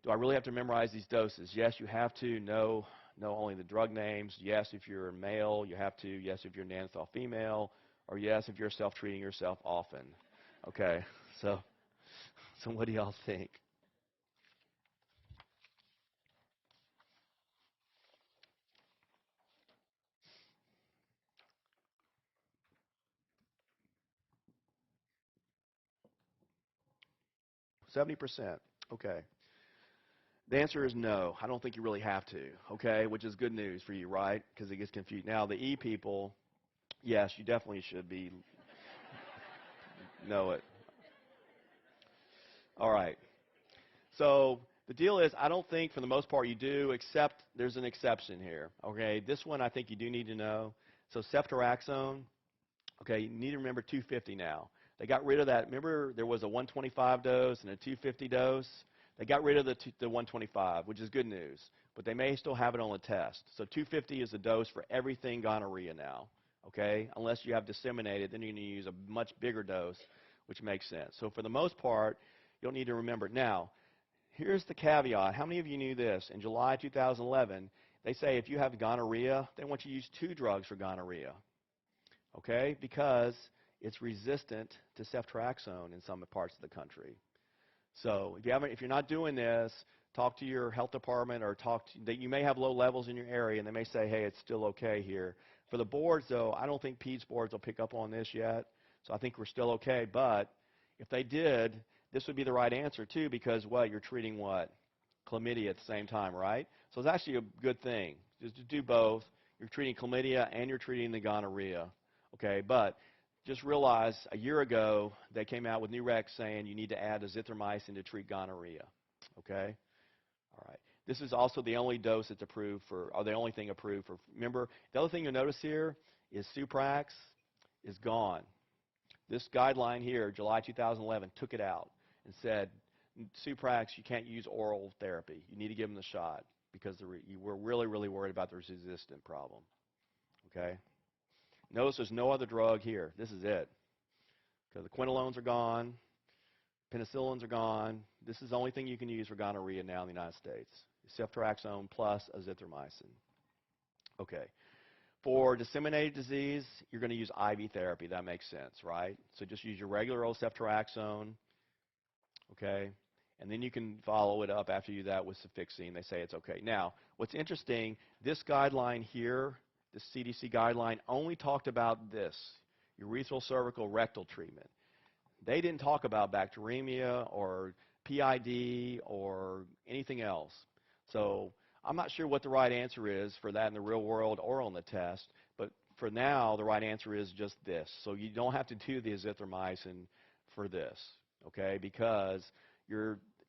Do I really have to memorize these doses? Yes, you have to know only the drug names. Yes, if you're a male, you have to. Yes, if you're a Neanderthal female. Or yes, if you're self-treating yourself often. Okay, so what do y'all think? 70%. Okay. The answer is no. I don't think you really have to, okay, which is good news for you, right? Because it gets confused. Now, the E people, yes, you definitely should be, know it. All right. So the deal is, I don't think for the most part you do, except there's an exception here, okay? This one I think you do need to know. So ceftriaxone, okay, you need to remember 250 now. They got rid of that. Remember, there was a 125 dose and a 250 dose? They got rid of the 125, which is good news. But they may still have it on the test. So 250 is the dose for everything gonorrhea now, okay? Unless you have disseminated, then you're going to use a much bigger dose, which makes sense. So for the most part, you'll need to remember. Now, here's the caveat. How many of you knew this? In July 2011, they say if you have gonorrhea, they want you to use 2 drugs for gonorrhea, okay? Because it's resistant to ceftriaxone in some parts of the country. So if you're not doing this, talk to your health department or you may have low levels in your area, and they may say, hey, it's still okay here. For the boards, though, I don't think PEDS boards will pick up on this yet, so I think we're still okay. But if they did, this would be the right answer, too, because what? You're treating what? Chlamydia at the same time, right? So it's actually a good thing. Just to do both. You're treating chlamydia and you're treating the gonorrhea, okay? But just realize a year ago they came out with new recs saying you need to add azithromycin to treat gonorrhea, okay? All right. This is also the only dose that's approved for, or the only thing approved for. Remember, the other thing you'll notice here is Suprax is gone. This guideline here, July 2011, took it out and said, Suprax, you can't use oral therapy. You need to give them the shot because we're really, really worried about the resistant problem, okay? Notice there's no other drug here. This is it. Because the quinolones are gone, penicillins are gone. This is the only thing you can use for gonorrhea now in the United States. Ceftriaxone plus azithromycin. Okay. For disseminated disease, you're going to use IV therapy. That makes sense, right? So just use your regular old ceftriaxone, okay? And then you can follow it up after you do that with cefixime. They say it's okay. Now, what's interesting, this guideline here, the CDC guideline, only talked about this, urethral cervical rectal treatment. They didn't talk about bacteremia or PID or anything else. So I'm not sure what the right answer is for that in the real world or on the test, but for now, the right answer is just this. So you don't have to do the azithromycin for this, okay, because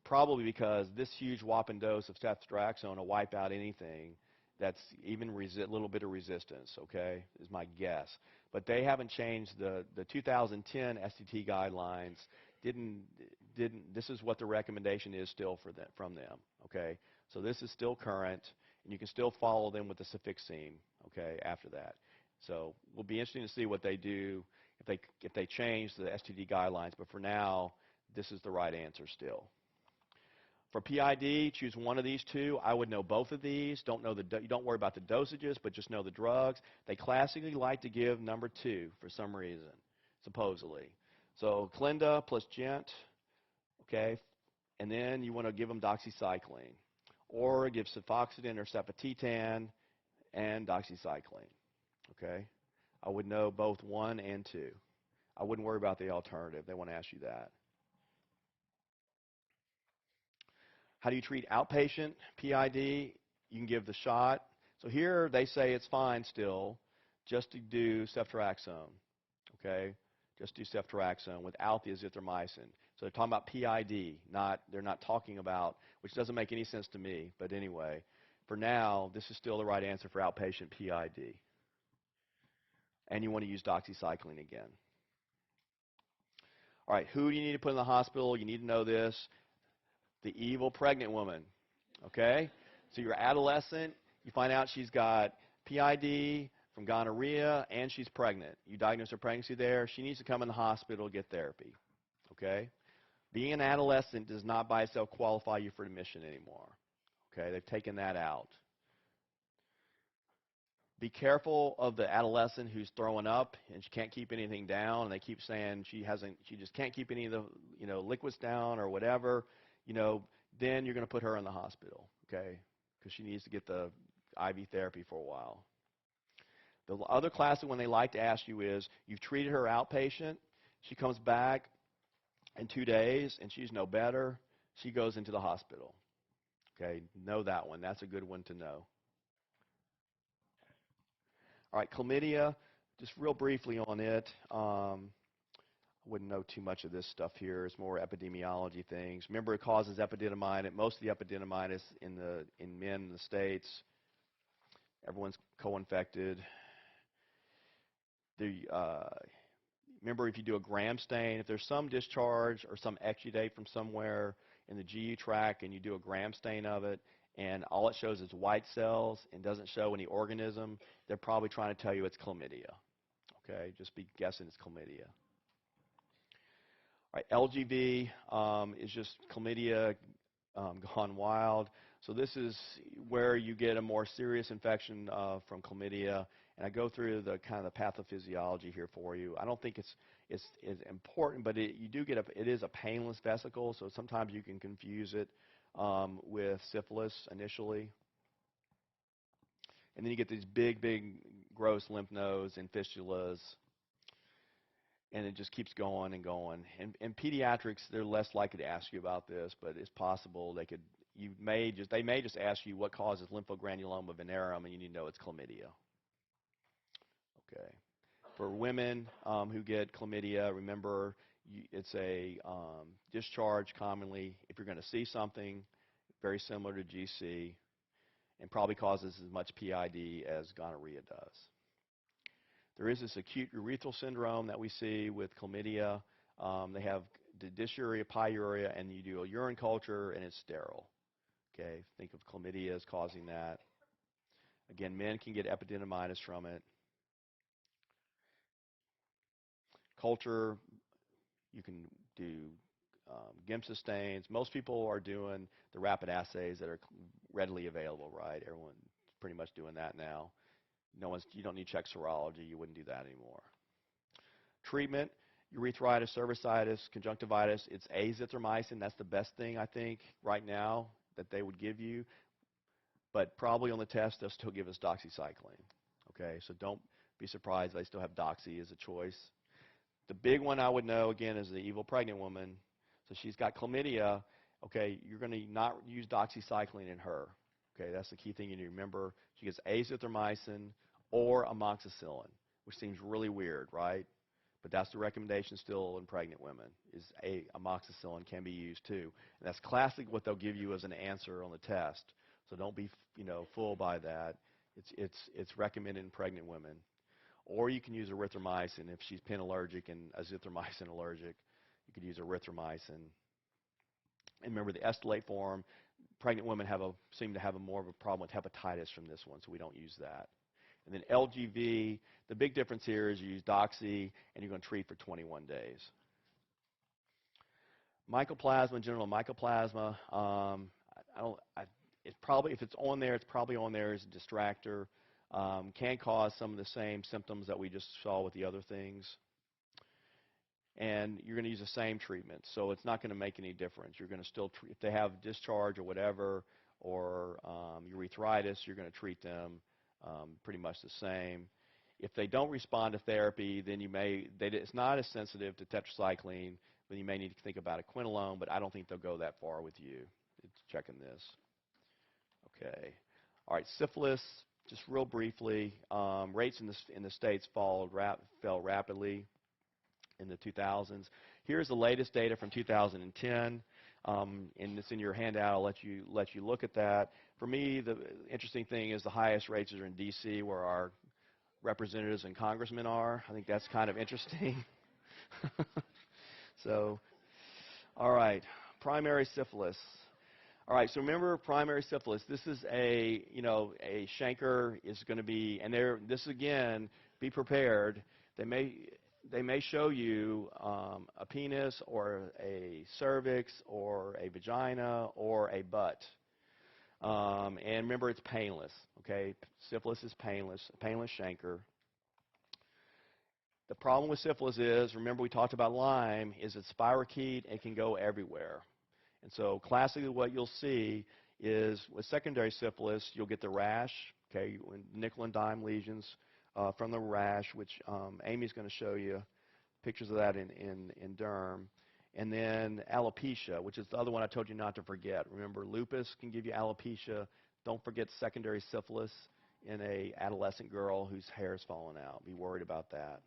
probably because this huge whopping dose of ceftriaxone will wipe out anything that's even a little bit of resistance, okay, is my guess. But they haven't changed the 2010 STT guidelines. This is what the recommendation is still from them, okay? So this is still current, and you can still follow them with the cefixime, okay, after that. So it will be interesting to see what they do if they change the STD guidelines. But for now, this is the right answer still. For PID, choose one of these 2. I would know both of these. You don't worry about the dosages, but just know the drugs. They classically like to give number 2 for some reason, supposedly. So Clinda plus Gent, okay, and then you want to give them doxycycline. Or give cefoxitin or cefotetan and doxycycline, okay? I would know both 1 and 2. I wouldn't worry about the alternative. They want to ask you that. How do you treat outpatient PID? You can give the shot. So here they say it's fine still just to do ceftriaxone, okay? Just do ceftriaxone without the azithromycin. So they're talking about PID, they're not talking about, which doesn't make any sense to me, but anyway, for now, this is still the right answer for outpatient PID. And you want to use doxycycline again. All right, who do you need to put in the hospital? You need to know this. The evil pregnant woman, okay? So you're adolescent, you find out she's got PID from gonorrhea, and she's pregnant. You diagnose her pregnancy there. She needs to come in the hospital, get therapy, okay? Being an adolescent does not by itself qualify you for admission anymore, okay? They've taken that out. Be careful of the adolescent who's throwing up and she can't keep anything down, and they keep saying she just can't keep any of the liquids down or whatever. Then you're going to put her in the hospital, okay, because she needs to get the IV therapy for a while. The other classic one they like to ask you is, you've treated her outpatient, she comes back, in 2 days and she's no better, she goes into the hospital. Okay, know that one. That's a good one to know. All right, chlamydia, just real briefly on it. I wouldn't know too much of this stuff here. It's more epidemiology things. Remember, it causes epididymitis. Most of the epididymitis in men in the States, everyone's co-infected. Remember, if you do a gram stain, if there's some discharge or some exudate from somewhere in the GU tract and you do a gram stain of it, and all it shows is white cells and doesn't show any organism, they're probably trying to tell you it's chlamydia. Okay, just be guessing it's chlamydia. All right, LGV is just chlamydia gone wild. So this is where you get a more serious infection from chlamydia, and I go through the kind of the pathophysiology here for you. I don't think it's important, but you do get it is a painless vesicle, so sometimes you can confuse it with syphilis initially. And then you get these big, gross lymph nodes and fistulas, and it just keeps going and going. In pediatrics, they're less likely to ask you about this, but it's possible they may just ask you what causes lymphogranuloma venereum, and you need to know it's chlamydia. Okay. For women who get chlamydia, remember it's a discharge commonly if you're going to see something very similar to GC, and probably causes as much PID as gonorrhea does. There is this acute urethral syndrome that we see with chlamydia. They have dysuria, pyuria, and you do a urine culture, and it's sterile. Okay, think of chlamydia as causing that. Again, men can get epididymitis from it. Culture, you can do Giemsa stains. Most people are doing the rapid assays that are readily available, right? Everyone's pretty much doing that now. You don't need to check serology. You wouldn't do that anymore. Treatment, urethritis, cervicitis, conjunctivitis, it's azithromycin. That's the best thing, I think, right now that they would give you. But probably on the test, they'll still give us doxycycline. Okay, so don't be surprised if they still have doxy as a choice. The big one I would know, again, is the evil pregnant woman. So she's got chlamydia. Okay, you're going to not use doxycycline in her. Okay, that's the key thing you need to remember. She gets azithromycin or amoxicillin, which seems really weird, right? But that's the recommendation still in pregnant women, is amoxicillin can be used too. And that's classically what they'll give you as an answer on the test. So don't be fooled by that. It's recommended in pregnant women. Or you can use erythromycin if she's pen allergic and azithromycin allergic. You could use erythromycin. And remember, the estolate form, pregnant women seem to have more of a problem with hepatitis from this one, so we don't use that. And then LGV, the big difference here is you use doxy, and you're going to treat for 21 days. Mycoplasma, genital mycoplasma, it's probably, if it's on there, it's probably on there as a distractor. Can cause some of the same symptoms that we just saw with the other things. And you're going to use the same treatment, so it's not going to make any difference. You're going to still treat, if they have discharge or whatever, or urethritis, you're going to treat them pretty much the same. If they don't respond to therapy, then it's not as sensitive to tetracycline, but you may need to think about a quinolone, but I don't think they'll go that far with you. It's checking this. Okay. All right, syphilis, just real briefly. Rates in the States fell rapidly in the 2000s. Here's the latest data from 2010, and it's in your handout. I'll let you look at that. For me, the interesting thing is the highest rates are in D.C., where our representatives and congressmen are. I think that's kind of interesting. So, all right, primary syphilis. All right, so remember primary syphilis. This is a chancre is going to be, and this again, be prepared. They may show you a penis or a cervix or a vagina or a butt. And remember, it's painless. Okay, syphilis is painless chancre. The problem with syphilis is, remember we talked about Lyme, is it's spirochete and can go everywhere. And so classically what you'll see is with secondary syphilis, you'll get the rash, okay, nickel and dime lesions from the rash, which Amy's going to show you pictures of that in derm. And then alopecia, which is the other one I told you not to forget. Remember, lupus can give you alopecia. Don't forget secondary syphilis in a adolescent girl whose hair is falling out. Be worried about that.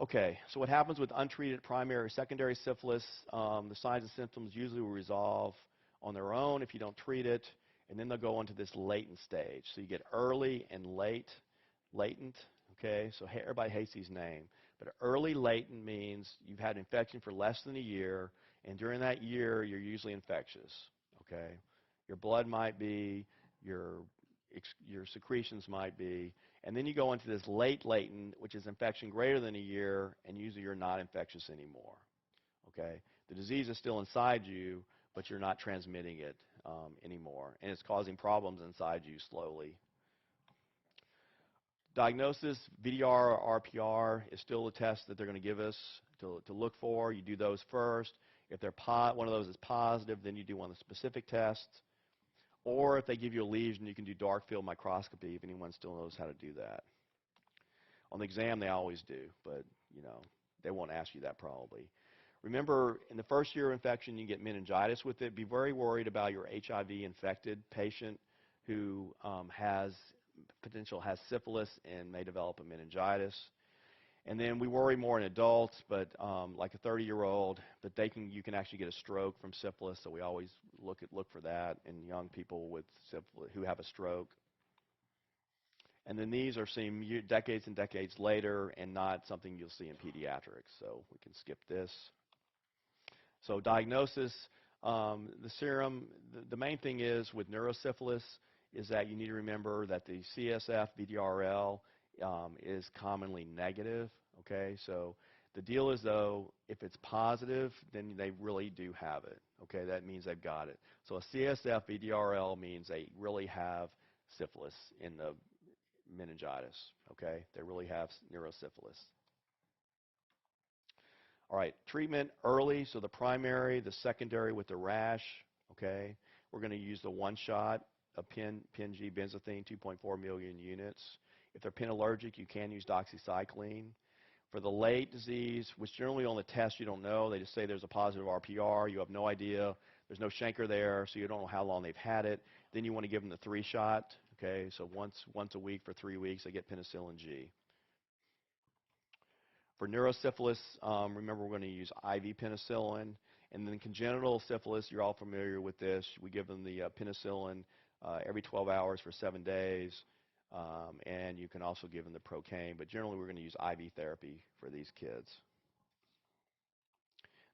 Okay, so what happens with untreated primary or secondary syphilis, the signs and symptoms usually will resolve on their own if you don't treat it, and then they'll go into this latent stage. So you get early and latent, okay? So everybody hates these names. But early latent means you've had infection for less than a year, and during that year, you're usually infectious, okay? Your blood might be, your secretions might be, and then you go into this late latent, which is infection greater than a year, and usually you're not infectious anymore, okay? The disease is still inside you, but you're not transmitting it anymore, and it's causing problems inside you slowly. Diagnosis, VDR or RPR is still a test that they're going to give us to look for. You do those first. If one of those is positive, then you do one of the specific tests. Or if they give you a lesion, you can do dark field microscopy if anyone still knows how to do that. On the exam, they always do, but they won't ask you that probably. Remember, in the first year of infection, you get meningitis with it. Be very worried about your HIV-infected patient who has syphilis and may develop a meningitis. And then we worry more in adults, but like a 30-year-old, but you can actually get a stroke from syphilis, so we always look for that in young people with syphilis who have a stroke. And then these are seen decades and decades later and not something you'll see in pediatrics, so we can skip this. So diagnosis, the serum, the main thing is with neurosyphilis is that you need to remember that the CSF VDRL is commonly negative, okay? So the deal is, though, if it's positive, then they really do have it, okay? That means they've got it. So a CSF VDRL means they really have syphilis in the meningitis, okay? They really have neurosyphilis. All right, treatment early, so the primary, the secondary with the rash, okay? We're going to use the one shot of Pen-G benzathine, 2.4 million units. If they're pen allergic, you can use doxycycline. For the late disease, which generally on the test you don't know, they just say there's a positive RPR, you have no idea, there's no chancre there, so you don't know how long they've had it. Then you want to give them the 3-shot, okay? So once a week for 3 weeks, they get penicillin G. For neurosyphilis, remember we're going to use IV penicillin. And then congenital syphilis, you're all familiar with this. We give them the penicillin every 12 hours for 7 days. And you can also give them the Procaine. But generally, we're going to use IV therapy for these kids.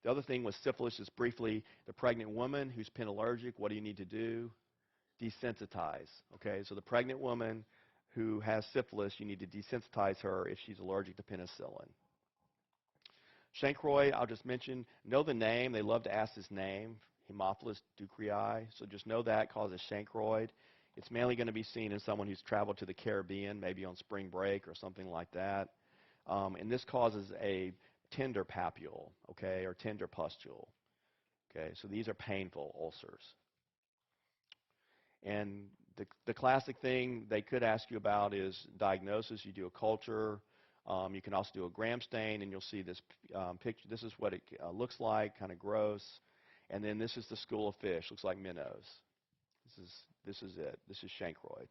The other thing with syphilis is briefly the pregnant woman who's pen allergic. What do you need to do? Desensitize. Okay, so the pregnant woman who has syphilis, you need to desensitize her if she's allergic to penicillin. Chancroid, I'll just mention, know the name. They love to ask this name, Haemophilus ducreyi. So just know that causes chancroid. It's mainly going to be seen in someone who's traveled to the Caribbean, maybe on spring break or something like that. And this causes a tender papule, okay, or tender pustule. Okay, so these are painful ulcers. And the classic thing they could ask you about is diagnosis. You do a culture. You can also do a gram stain, and you'll see this picture. This is what it looks like, kind of gross. And then this is the school of fish. Looks like minnows. This is it. This is chancroid.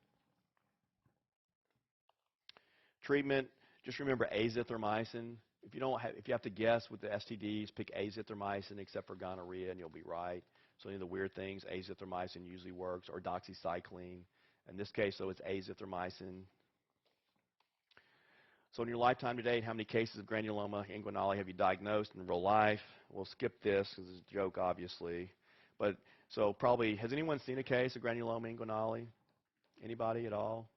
Treatment, just remember azithromycin. If you have to guess with the STDs, pick azithromycin except for gonorrhea, and you'll be right. So any of the weird things, azithromycin usually works, or doxycycline. In this case, though, it's azithromycin. So in your lifetime to date, how many cases of granuloma inguinale have you diagnosed in real life? We'll skip this because it's a joke, obviously. But so probably, has anyone seen a case of granuloma inguinale? Anybody at all?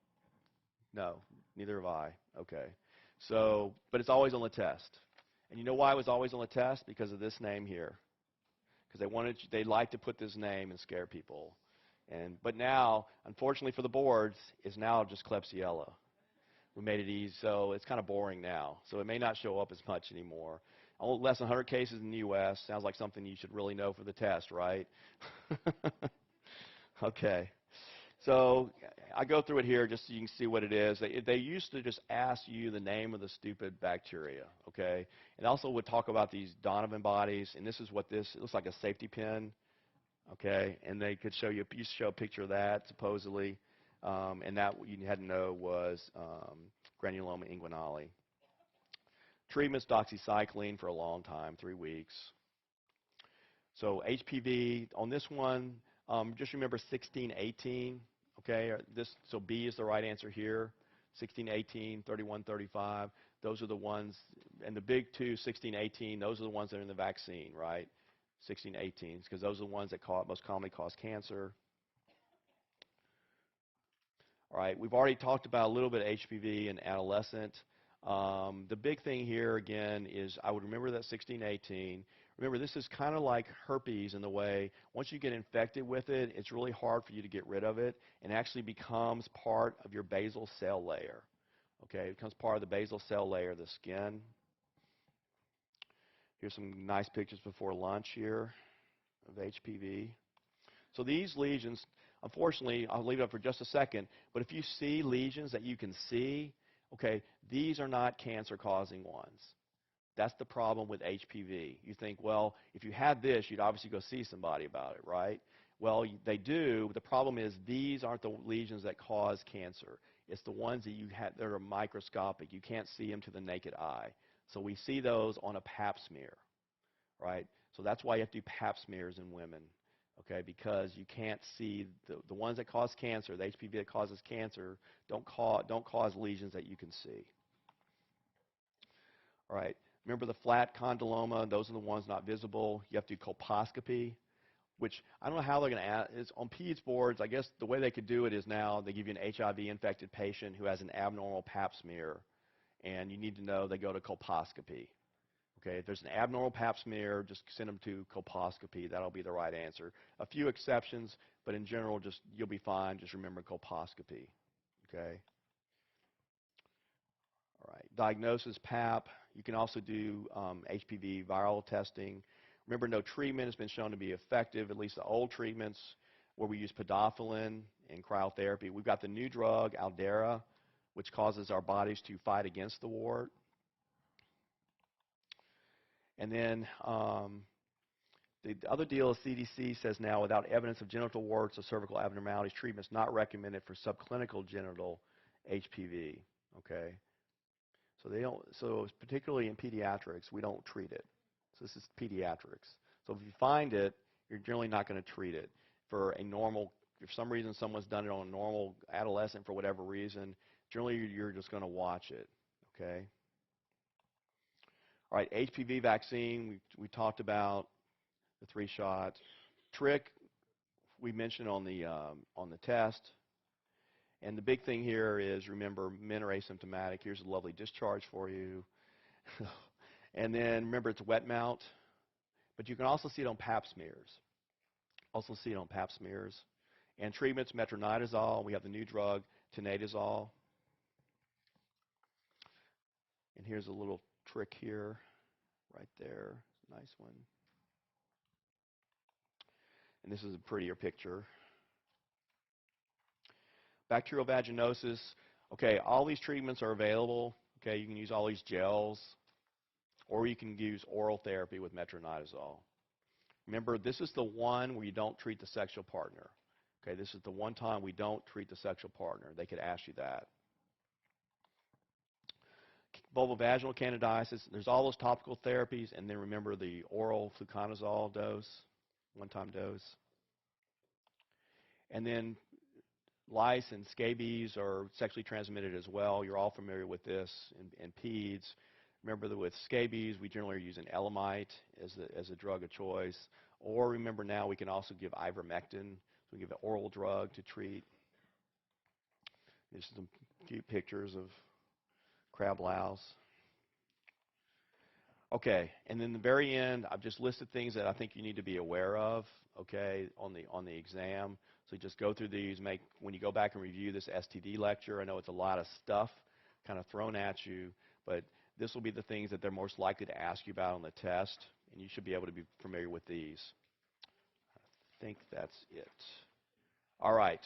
No, neither have I. Okay. So, but it's always on the test. And you know why it was always on the test? Because of this name here. Because they like to put this name and scare people. But now, unfortunately for the boards, it's now just Klebsiella. We made it easy, so it's kind of boring now. So it may not show up as much anymore. Less than 100 cases in the U.S. Sounds like something you should really know for the test, right? Okay. So I go through it here just so you can see what it is. They used to just ask you the name of the stupid bacteria, okay? It also would talk about these Donovan bodies, and this is what this, it looks like a safety pin, okay? And they could show you, used to show a picture of that, supposedly, and that you had to know was granuloma inguinale. Treatments, doxycycline for a long time, 3 weeks. So HPV, on this one, just remember 16, 18, okay? So B is the right answer here. 16, 18, 31, 35. Those are the ones, and the big two, 16, 18, those are the ones that are in the vaccine, right? 16, 18, because those are the ones that most commonly cause cancer. All right, we've already talked about a little bit of HPV in adolescent. The big thing here, again, is I would remember that 16, 18. Remember, this is kind of like herpes in the way, once you get infected with it, it's really hard for you to get rid of it, and actually becomes part of your basal cell layer. Okay, it becomes part of the basal cell layer of the skin. Here's some nice pictures before lunch here of HPV. So these lesions, unfortunately, I'll leave it up for just a second, but if you see lesions that you can see, okay, these are not cancer-causing ones. That's the problem with HPV. You think, well, if you had this, you'd obviously go see somebody about it, right? Well, they do. But the problem is these aren't the lesions that cause cancer. It's the ones that you have that are microscopic. You can't see them to the naked eye. So we see those on a pap smear, right? So that's why you have to do pap smears in women, okay? Because you can't see the ones that cause cancer, the HPV that causes cancer, don't cause lesions that you can see. All right. Remember the flat condyloma, those are the ones not visible. You have to do colposcopy, which I don't know how they're going to add. It's on PEDS boards, I guess the way they could do it is now they give you an HIV-infected patient who has an abnormal pap smear, and you need to know they go to colposcopy. Okay, if there's an abnormal pap smear, just send them to colposcopy. That'll be the right answer. A few exceptions, but in general, just you'll be fine. Just remember colposcopy. Okay. All right. Diagnosis, PAP. You can also do HPV viral testing. Remember, no treatment has been shown to be effective, at least the old treatments where we use podophyllin and cryotherapy. We've got the new drug, Aldera, which causes our bodies to fight against the wart. And then the other deal is CDC says now, without evidence of genital warts or cervical abnormalities, treatment is not recommended for subclinical genital HPV. Okay. So they don't. So particularly in pediatrics, we don't treat it. So this is pediatrics. So if you find it, you're generally not going to treat it. For a normal, if for some reason someone's done it on a normal adolescent for whatever reason, generally you're just going to watch it. Okay. All right, HPV vaccine. We talked about the 3 shots. Trick we mentioned on the test. And the big thing here is, remember, men are asymptomatic. Here's a lovely discharge for you. And then remember, it's wet mount. But you can also see it on pap smears. Also see it on pap smears. And treatments, metronidazole. We have the new drug, tinidazole. And here's a little trick here, right there. Nice one. And this is a prettier picture. Bacterial vaginosis. Okay, all these treatments are available. Okay, you can use all these gels, or you can use oral therapy with metronidazole. Remember, this is the one where you don't treat the sexual partner. Okay, this is the one time we don't treat the sexual partner. They could ask you that. Vulvovaginal candidiasis, there's all those topical therapies, and then remember the oral fluconazole dose, one-time dose. And then lice and scabies are sexually transmitted as well. You're all familiar with this in PEDS. Remember that with scabies, we generally are using elamite as a drug of choice. Or remember now we can also give ivermectin. So we give an oral drug to treat. There's some cute pictures of crab louse. Okay, and then the very end, I've just listed things that I think you need to be aware of, okay, on the exam. So just go through these, when you go back and review this STD lecture, I know it's a lot of stuff kind of thrown at you, but this will be the things that they're most likely to ask you about on the test, and you should be able to be familiar with these. I think that's it. All right.